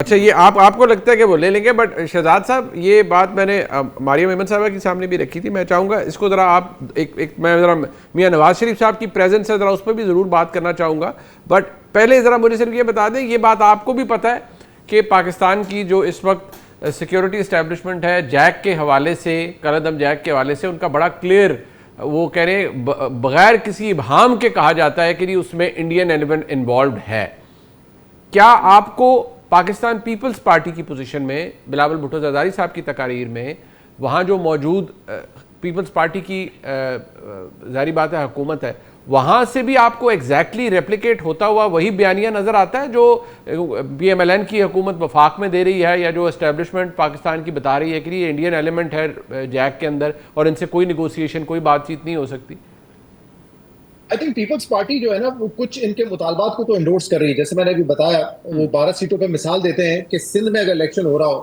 اچھا یہ آپ کو لگتا ہے کہ وہ لے لیں گے، بٹ شہزاد صاحب یہ بات میں نے مریم احمد صاحبہ کے سامنے بھی رکھی تھی، میں چاہوں گا اس کو ذرا آپ میں ذرا میاں نواز شریف صاحب کی پریزنس ہے ذرا اس پہ بھی ضرور بات کرنا چاہوں گا، بٹ پہلے ذرا مجھے صرف یہ بتا دیں، یہ بات آپ کو بھی پتہ ہے کہ پاکستان کی جو اس وقت سیکیورٹی اسٹیبلشمنٹ ہے جیک کے حوالے سے، قلعدم جیک کے حوالے سے ان کا بڑا کلیئر وہ کہہ رہے ہیں بغیر کسی ابہام کے کہا جاتا ہے کہ اس میں انڈین ایلیمنٹ انوالوڈ ہے. کیا آپ کو پاکستان پیپلز پارٹی کی پوزیشن میں، بلاول بھٹو زرداری صاحب کی تقاریر میں، وہاں جو موجود پیپلز پارٹی کی ظاہری بات ہے حکومت ہے، وہاں سے بھی آپ کو ایگزیکٹلی ریپلیکیٹ ہوتا ہوا وہی بیانیہ نظر آتا ہے جو پی ایم ایل این کی حکومت وفاق میں دے رہی ہے، یا جو اسٹیبلشمنٹ پاکستان کی بتا رہی ہے کہ یہ انڈین ایلیمنٹ ہے جیک کے اندر اور ان سے کوئی نیگوسیشن، کوئی بات چیت نہیں ہو سکتی؟ آئی تھنک پیپلز پارٹی جو ہے نا وہ کچھ ان کے مطالبات کو تو انڈورس کر رہی ہے. جیسے میں نے ابھی بتایا، وہ 12 سیٹوں پہ مثال دیتے ہیں کہ سندھ میں اگر الیکشن ہو رہا ہو،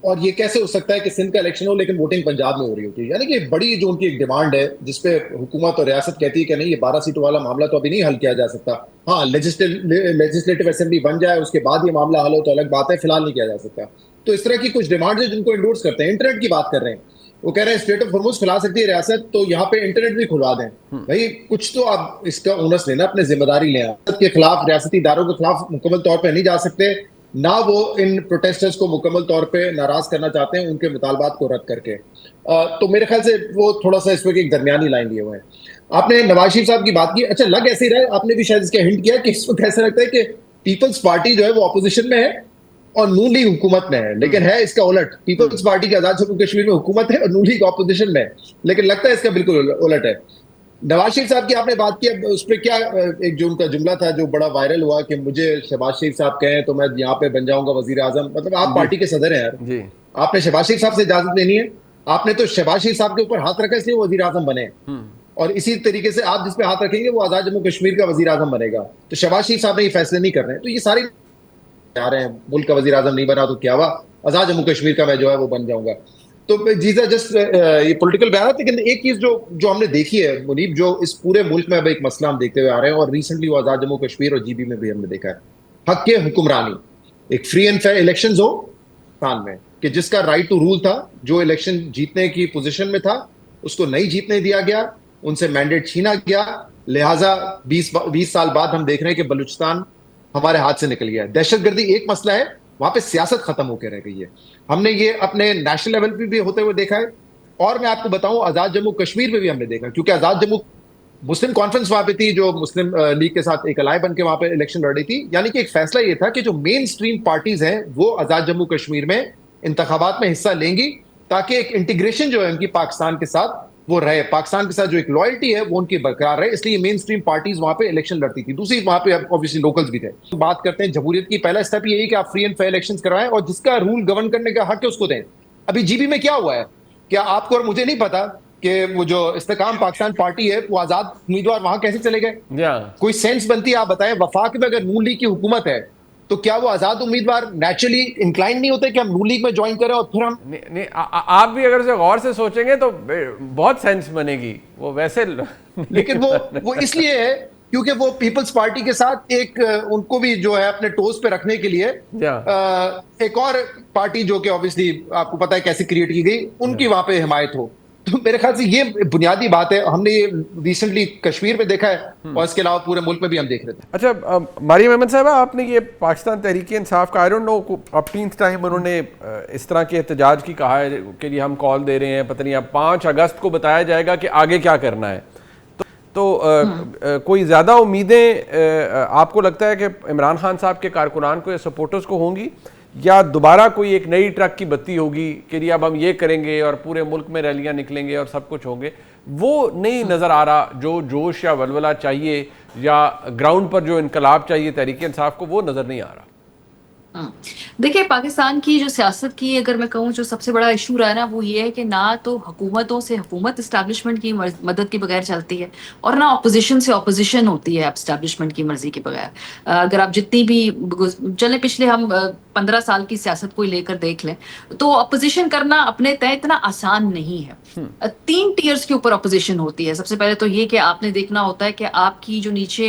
اور یہ کیسے ہو سکتا ہے کہ سندھ کا الیکشن ہو لیکن ووٹنگ پنجاب میں ہو رہی ہوتی ہے. یعنی کہ بڑی جو ان کی ایک ڈیمانڈ ہے جس پہ حکومت اور ریاست کہتی ہے کہ نہیں، یہ 12 سیٹوں والا معاملہ تو ابھی نہیں حل کیا جا سکتا. ہاں، لیجسلیٹو اسمبلی بن جائے اس کے بعد یہ معاملہ حل ہو تو الگ بات ہے، فی الحال نہیں کیا جا سکتا. تو اس طرح کی کچھ ڈیمانڈ ہے جن کو انڈورس کرتے ہیں. انٹرنیٹ کی بات کر رہے ہیں، وہ کہہ رہے ہیں اسٹریٹ آف ہارموز کھلا سکتی ہے ریاست، تو یہاں پہ انٹرنیٹ بھی کھلوا دیں. بھائی کچھ تو آپ اس کا اونس لینا، اپنے ذمہ داری لیں. ریاست کے خلاف، ریاستی اداروں کے خلاف مکمل طور پہ نہیں جا سکتے، نہ وہ ان پروٹیسٹرز کو مکمل طور پہ ناراض کرنا چاہتے ہیں ان کے مطالبات کو رد کر کے. تو میرے خیال سے وہ تھوڑا سا اس میں ایک درمیانی لائن لیے ہوئے ہیں. آپ نے نواز شریف صاحب کی بات کی، اچھا لگ ایسے ہی رہا ہے، آپ نے بھی شاید اس کا ہنٹ کیا کہ اس وقت ایسا لگتا ہے کہ پیپلز پارٹی جو ہے وہ اپوزیشن میں ہے اور نون لیگ حکومت میں ہے. لیکن ہے اس کا الٹ، پیپلز پارٹی کی آزاد جموں کشمیر میں حکومت ہے اور نون لیگ اپوزیشن میں ہے، لیکن لگتا ہے اس کا بالکل الٹ ہے. نواز شریف صاحب کی آپ نے بات کی، اس پہ کیا ایک جو ان کا جملہ تھا جو بڑا وائرل ہوا کہ مجھے شہباز شریف صاحب کہیں تو میں یہاں پہ بن جاؤں گا وزیر اعظم. مطلب آپ پارٹی کے صدر ہیں یار، آپ نے شہباز شریف صاحب سے اجازت لینی ہے. آپ نے تو شہباز شریف صاحب کے اوپر ہاتھ رکھا اس لیے وہ وزیر اعظم بنے، اور اسی طریقے سے آپ جس پہ ہاتھ رکھیں گے وہ آزاد جموں کشمیر کا وزیر اعظم بنے گا. تو شہباز شریف صاحب نے یہ فیصلے نہیں کر رہے ہیں. تو یہ ساری آ رہے ہیں، ملک کا وزیر اعظم نہیں بنا تو کیا ہوا، آزاد جموں کشمیر کا میں جو ہے وہ بن جاؤں گا. تو جیسا جسٹ یہ پولیٹیکل بیانات. لیکن ایک چیز جو ہم نے دیکھی ہے منیب، جو اس پورے ملک میں اب ایک مسئلہ ہم دیکھتے ہوئے آ رہے ہیں، اور ریسنٹلی وہ آزاد جموں کشمیر اور جی بی میں بھی ہم نے دیکھا ہے، حق کے حکمرانی. ایک فری اینڈ فیئر الیکشنز ہو پاکستان میں، کہ جس کا رائٹ ٹو رول تھا، جو الیکشن جیتنے کی پوزیشن میں تھا اس کو نہیں جیتنے دیا گیا، ان سے مینڈیٹ چھینا گیا. لہٰذا 20 سال بعد ہم دیکھ رہے ہیں کہ بلوچستان ہمارے ہاتھ سے نکل گیا ہے. دہشت گردی ایک مسئلہ ہے، وہاں پہ سیاست ختم ہو کے رہ گئی ہے. ہم نے یہ اپنے نیشنل لیول پہ بھی ہوتے ہوئے دیکھا ہے، اور میں آپ کو بتاؤں آزاد جموں کشمیر میں بھی ہم نے دیکھا، کیونکہ آزاد جموں مسلم کانفرنس وہاں پہ تھی جو مسلم لیگ کے ساتھ ایک الائی بن کے وہاں پہ الیکشن لڑ رہی تھی. یعنی کہ ایک فیصلہ یہ تھا کہ جو مین سٹریم پارٹیز ہیں وہ آزاد جموں کشمیر میں انتخابات میں حصہ لیں گی، تاکہ ایک انٹیگریشن جو ہے ان کی پاکستان کے ساتھ وہ رہے، پاکستان کے ساتھ جو ایک لوائلٹی ہے وہ ان کی برقرار رہے. اس لیے مین سٹریم پارٹیز وہاں پہ الیکشن لڑتی تھی. دوسری وہاں پہ اوبویسلی لوکلز بھی تھے. بات کرتے ہیں جمہوریت کی، پہلا اسٹیپ یہی کہ آپ فری اینڈ فیئر الیکشنز کروائیں اور جس کا رول گورن کرنے کا حق ہے اس کو دیں. ابھی جی بی میں کیا ہوا ہے، کیا آپ کو اور مجھے نہیں پتا کہ وہ جو استحکام پاکستان پارٹی ہے وہ آزاد امیدوار وہاں کیسے چلے گئے؟ کوئی سینس بنتی ہے؟ آپ بتائیں، وفاق میں اگر نون لیگ کی حکومت ہے تو کیا وہ آزاد امیدوار نیچرلی انکلائن نہیں ہوتے کہ ہم نون لیگ میں جوائن کریں اور پھر ہم نہیں آپ بھی اگر سے غور سے سوچیں گے تو بہت سینس بنے گی وہ ویسے. لیکن وہ اس لیے ہے کیونکہ وہ پیپلز پارٹی کے ساتھ ایک ان کو بھی جو ہے اپنے ٹوز پہ رکھنے کے لیے ایک اور پارٹی جو کہ obviously آپ کو پتا ہے کیسے کریٹ کی گئی، ان کی وہاں پہ حمایت ہو. تو میرے خیال سے یہ بنیادی بات ہے. ہم نے یہ ریسنٹلی کشمیر میں دیکھا ہے اور اس کے علاوہ پورے ملک میں بھی ہم دیکھ رہے تھے. اچھا مریم احمد صاحبہ، آپ نے یہ پاکستان تحریک انصاف کا I don't know 15th time انہوں نے اس طرح کے احتجاج کی کہا ہے کہ لیے ہم کال دے رہے ہیں، پتہ نہیں اب 5 اگست کو بتایا جائے گا کہ آگے کیا کرنا ہے. تو کوئی زیادہ امیدیں آپ کو لگتا ہے کہ عمران خان صاحب کے کارکنان کو یا سپورٹرز کو ہوں گی، یا دوبارہ کوئی ایک نئی ٹرک کی بتی ہوگی کہ جی اب ہم یہ کریں گے اور پورے ملک میں ریلیاں نکلیں گے اور سب کچھ ہوں گے؟ وہ نہیں نظر آ رہا جو جوش یا ولولہ چاہیے یا گراؤنڈ پر جو انقلاب چاہیے تحریک انصاف کو، وہ نظر نہیں آ رہا. دیکھیں پاکستان کی جو سیاست کی اگر میں کہوں جو سب سے بڑا ایشو رہا ہے نا وہ یہ ہے کہ نہ تو حکومتوں سے حکومت اسٹیبلشمنٹ کی مدد کے بغیر چلتی ہے، اور نہ اپوزیشن سے اپوزیشن ہوتی ہے اسٹیبلشمنٹ کی مرضی کے بغیر. اگر آپ جتنی بھی چلیں پچھلے ہم 15 سال کی سیاست کو لے کر دیکھ لیں تو اپوزیشن کرنا اپنے طے اتنا آسان نہیں ہے. 3 ٹیئرز کے اوپر اپوزیشن ہوتی ہے. سب سے پہلے تو یہ کہ آپ نے دیکھنا ہوتا ہے کہ آپ کی جو نیچے